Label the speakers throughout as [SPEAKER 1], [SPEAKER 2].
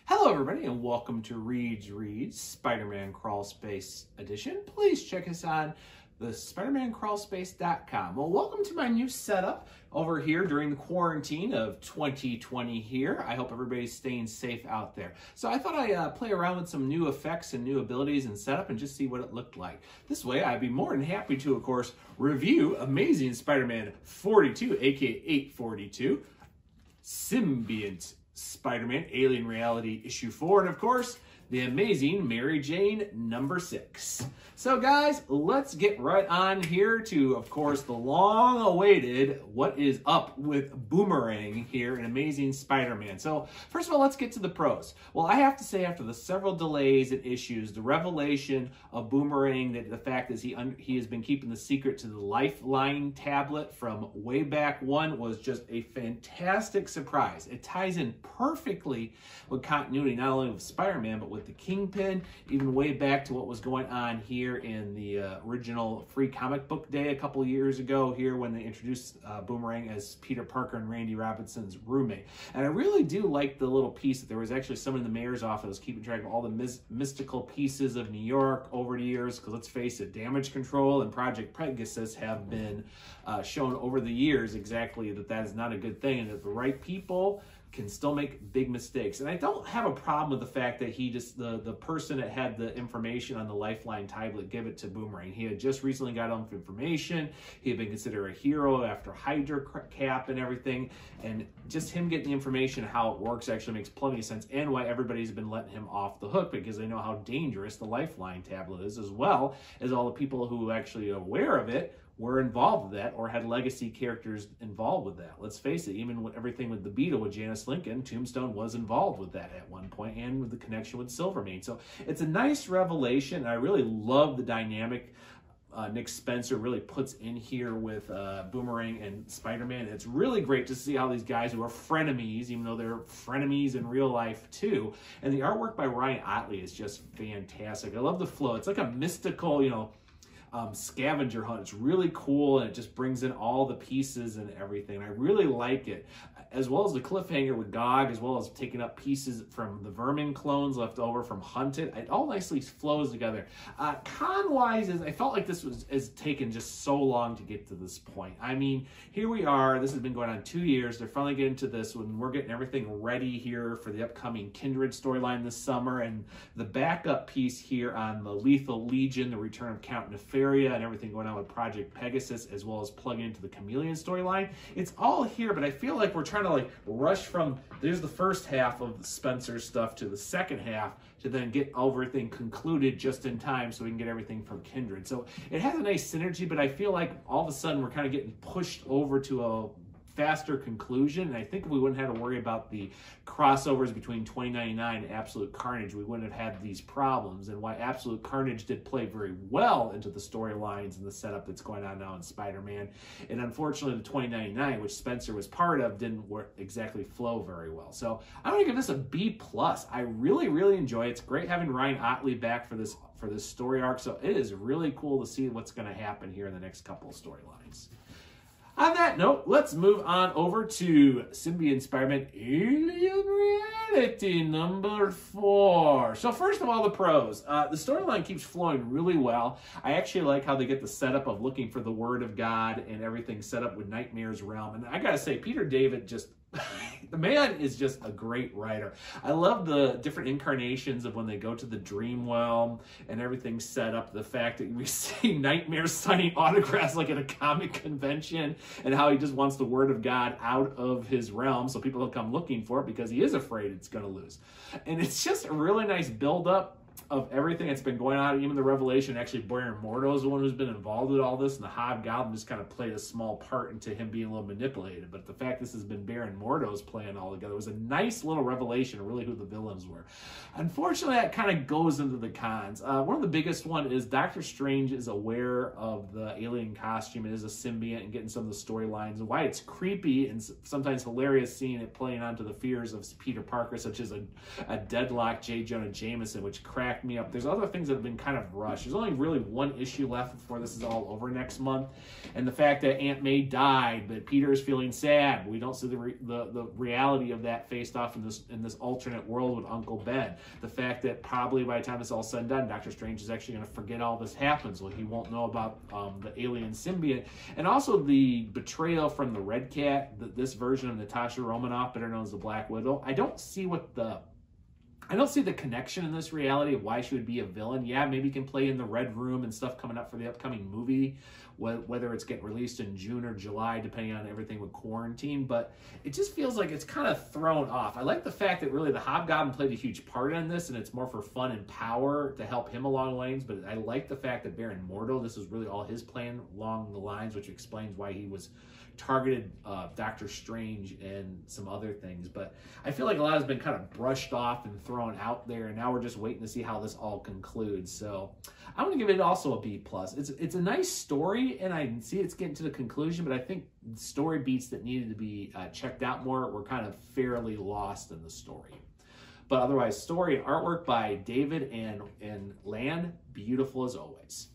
[SPEAKER 1] Hello everybody and welcome to Reads Spider-Man Crawl Space Edition. Please check us on the SpiderManCrawlspace.com. Well, welcome to my new setup over here during the quarantine of 2020 here. I hope everybody's staying safe out there. So I thought I'd play around with some new effects and new abilities and setup and just see what it looked like. This way I'd be more than happy to, of course, review Amazing Spider-Man 42, aka 842, Symbiote Spider-Man Alien Reality issue 4, and of course, the Amazing Mary Jane number 6. So guys, let's get right on here to, of course, the long-awaited what is up with Boomerang here in Amazing Spider-Man. So first of all, let's get to the pros. Well, I have to say, after the several delays and issues, the revelation of Boomerang, that the fact is he has been keeping the secret to the Lifeline tablet from way back one, was just a fantastic surprise. It ties in perfectly with continuity, not only with Spider-Man, but with the Kingpin, even way back to what was going on here in the original Free Comic Book Day a couple years ago here when they introduced Boomerang as Peter Parker and Randy Robinson's roommate. And I really do like the little piece that there was actually someone in the mayor's office keeping track of all the mystical pieces of New York over the years, because let's face it, Damage Control and Project Pegasus have been shown over the years exactly that is not a good thing, and that the right people can still make big mistakes. And I don't have a problem with the fact that he just, the person that had the information on the Lifeline tablet, give it to Boomerang. He had just recently got enough information. He had been considered a hero after Hydra Cap and everything. And just him getting the information, how it works, actually makes plenty of sense, and why everybody's been letting him off the hook, because they know how dangerous the Lifeline tablet is, as well as all the people who actually are aware of it were involved with that or had legacy characters involved with that. Let's face it, even with everything with the Beetle with Janice Lincoln, Tombstone was involved with that at one point, and with the connection with Silvermane. So it's a nice revelation. I really love the dynamic Nick Spencer really puts in here with Boomerang and Spider-Man. It's really great to see how these guys who are frenemies, even though they're frenemies in real life too. And the artwork by Ryan Ottley is just fantastic. I love the flow. It's like a mystical, scavenger hunt. It's really cool, and it just brings in all the pieces and everything. I really like it, as well as the cliffhanger with Gog, as well as taking up pieces from the Vermin clones left over from Hunted. It all nicely flows together. Con-wise, I felt like this has taken just so long to get to this point. I mean, here we are. This has been going on 2 years. They're finally getting to this when we're getting everything ready here for the upcoming Kindred storyline this summer, and the backup piece here on the Lethal Legion, the return of Count Nefarious, and everything going on with Project Pegasus, as well as plugging into the Chameleon storyline. It's all here, but I feel like we're trying to rush from, there's the first half of the Spencer stuff to the second half to then get everything concluded just in time so we can get everything from Kindred. So it has a nice synergy, but I feel like all of a sudden we're kind of getting pushed over to a faster conclusion, and I think if we wouldn't have to worry about the crossovers between 2099 and Absolute Carnage, we wouldn't have had these problems. And why Absolute Carnage did play very well into the storylines and the setup that's going on now in Spider-Man, and unfortunately the 2099, which Spencer was part of, didn't exactly flow very well. So I'm going to give this a B+. I really enjoy it. It's great having Ryan Ottley back for this story arc, so it is really cool to see what's going to happen here in the next couple of storylines. On that note, let's move on over to Symbiote Spider-Man Alien Reality number 4. So first of all, the pros. The storyline keeps flowing really well. I actually like how they get the setup of looking for the Word of God and everything set up with Nightmare's Realm. And I gotta say, Peter David just... the man is just a great writer. I love the different incarnations of when they go to the Dream Realm and everything set up. The fact that we see Nightmare signing autographs like at a comic convention, and how he just wants the Word of God out of his realm so people will come looking for it because he is afraid it's going to lose. And it's just a really nice build-up of everything that's been going on, even the revelation. Actually, Baron Mordo is the one who's been involved with all this, and the Hobgoblin just kind of played a small part into him being a little manipulated. But the fact this has been Baron Mordo's plan all together was a nice little revelation of really who the villains were. Unfortunately, that kind of goes into the cons. One of the biggest one is Doctor Strange is aware of the alien costume. It is a symbiote, and getting some of the storylines and why it's creepy and sometimes hilarious seeing it playing onto the fears of Peter Parker, such as a deadlocked J. Jonah Jameson, which crashed cracked me up. There's other things that have been kind of rushed. There's only really one issue left before this is all over next month. And the fact that Aunt May died, but Peter is feeling sad. We don't see the reality of that faced off in this alternate world with Uncle Ben. The fact that probably by the time it's all said and done, Doctor Strange is actually going to forget all this happens. Well, he won't know about the alien symbiote. And also the betrayal from the Red Cat, this version of Natasha Romanoff, better known as the Black Widow. I don't see the connection in this reality of why she would be a villain. Yeah, maybe you can play in the Red Room and stuff coming up for the upcoming movie, whether it's getting released in June or July, depending on everything with quarantine. But it just feels like it's kind of thrown off. I like the fact that really the Hobgoblin played a huge part in this, and it's more for fun and power to help him along the lines. But I like the fact that Baron Mordo, this was really all his plan along the lines, which explains why he was targeted Doctor Strange and some other things. But I feel like a lot has been kind of brushed off and thrown out there, and now we're just waiting to see how this all concludes. So I'm going to give it also a B+. It's a nice story, and I can see it's getting to the conclusion, but I think the story beats that needed to be checked out more were kind of fairly lost in the story. But otherwise, story and artwork by David and Land, beautiful as always.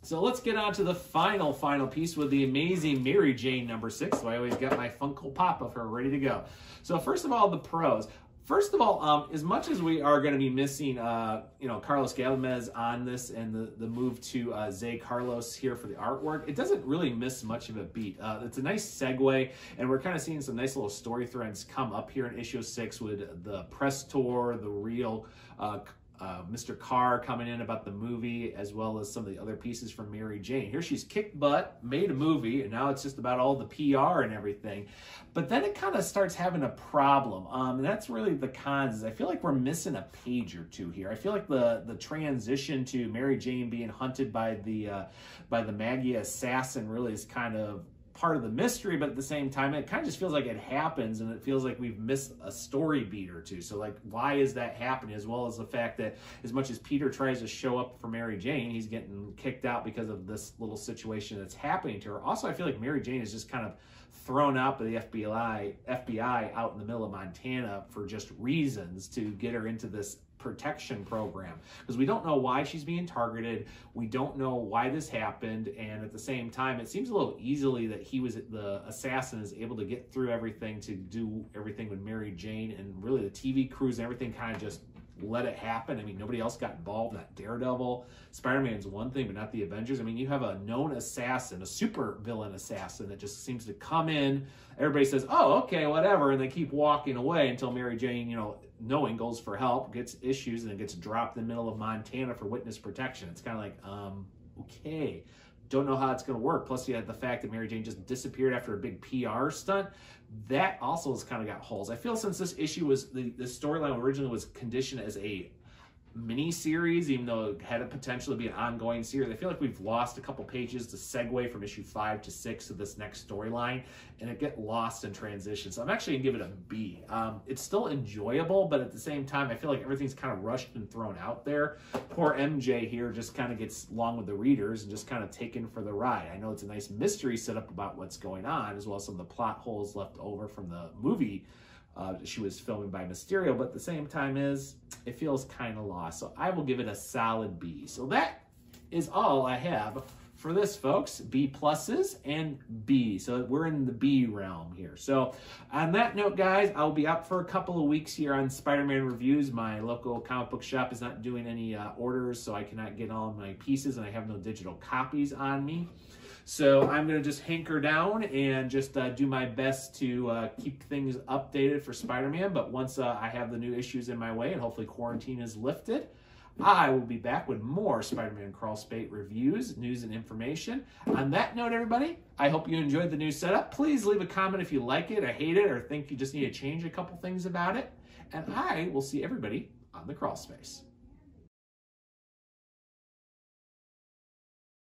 [SPEAKER 1] So let's get on to the final piece with the amazing Mary Jane #6. So I always got my Funko Pop of her ready to go. So first of all, the pros. First of all, as much as we are going to be missing, Carlos Galvez on this and the move to Zay Carlos here for the artwork, it doesn't really miss much of a beat. It's a nice segue, and we're kind of seeing some nice little story threads come up here in issue 6 with the press tour, the real Mr. Carr coming in about the movie, as well as some of the other pieces from Mary Jane. Here she's kicked butt, made a movie, and now it's just about all the PR and everything. But then it kind of starts having a problem. And that's really the cons. Is I feel like we're missing a page or two here. I feel like the transition to Mary Jane being hunted by the Maggie assassin really is kind of part of the mystery, but at the same time, it kind of just feels like it happens, and it feels like we've missed a story beat or two. So, like, why is that happening? As well as the fact that as much as Peter tries to show up for Mary Jane, he's getting kicked out because of this little situation that's happening to her. Also, I feel like Mary Jane is just kind of thrown out by the FBI out in the middle of Montana for just reasons to get her into this protection program, because we don't know why she's being targeted. We don't know why this happened, and at the same time, it seems a little easily that the assassin is able to get through everything to do everything with Mary Jane, and really the TV crews and everything kind of just let it happen. I mean, nobody else got involved, not Daredevil. Spider-Man's one thing, but not the Avengers. I mean, you have a known assassin, a super villain assassin that just seems to come in. Everybody says, oh, okay, whatever, and they keep walking away until Mary Jane, knowing, goes for help, gets issues, and then gets dropped in the middle of Montana for witness protection. It's kind of like, okay. Don't know how it's going to work. Plus, you had the fact that Mary Jane just disappeared after a big PR stunt. That also has kind of got holes. I feel since this issue was, the storyline originally was conditioned as a mini-series, even though it had a potential to be an ongoing series, I feel like we've lost a couple pages to segue from issue 5 to 6 to this next storyline, and it get lost in transition. So I'm actually going to give it a B. It's still enjoyable, but at the same time, I feel like everything's kind of rushed and thrown out there. Poor MJ here just kind of gets along with the readers and just kind of taken for the ride. I know it's a nice mystery set up about what's going on, as well as some of the plot holes left over from the movie she was filming by Mysterio, but at the same time it feels kind of lost. So I will give it a solid B. So that is all I have for this, folks. B pluses and B. So we're in the B realm here. So on that note, guys, I'll be out for a couple of weeks here on Spider-Man reviews. My local comic book shop is not doing any orders, so I cannot get all my pieces, and I have no digital copies on me. So I'm going to just hanker down and just do my best to keep things updated for Spider-Man. But once I have the new issues in my way and hopefully quarantine is lifted, I will be back with more Spider-Man Crawl Space reviews, news, and information. On that note, everybody, I hope you enjoyed the new setup. Please leave a comment if you like it or hate it or think you just need to change a couple things about it. And I will see everybody on the Crawl Space.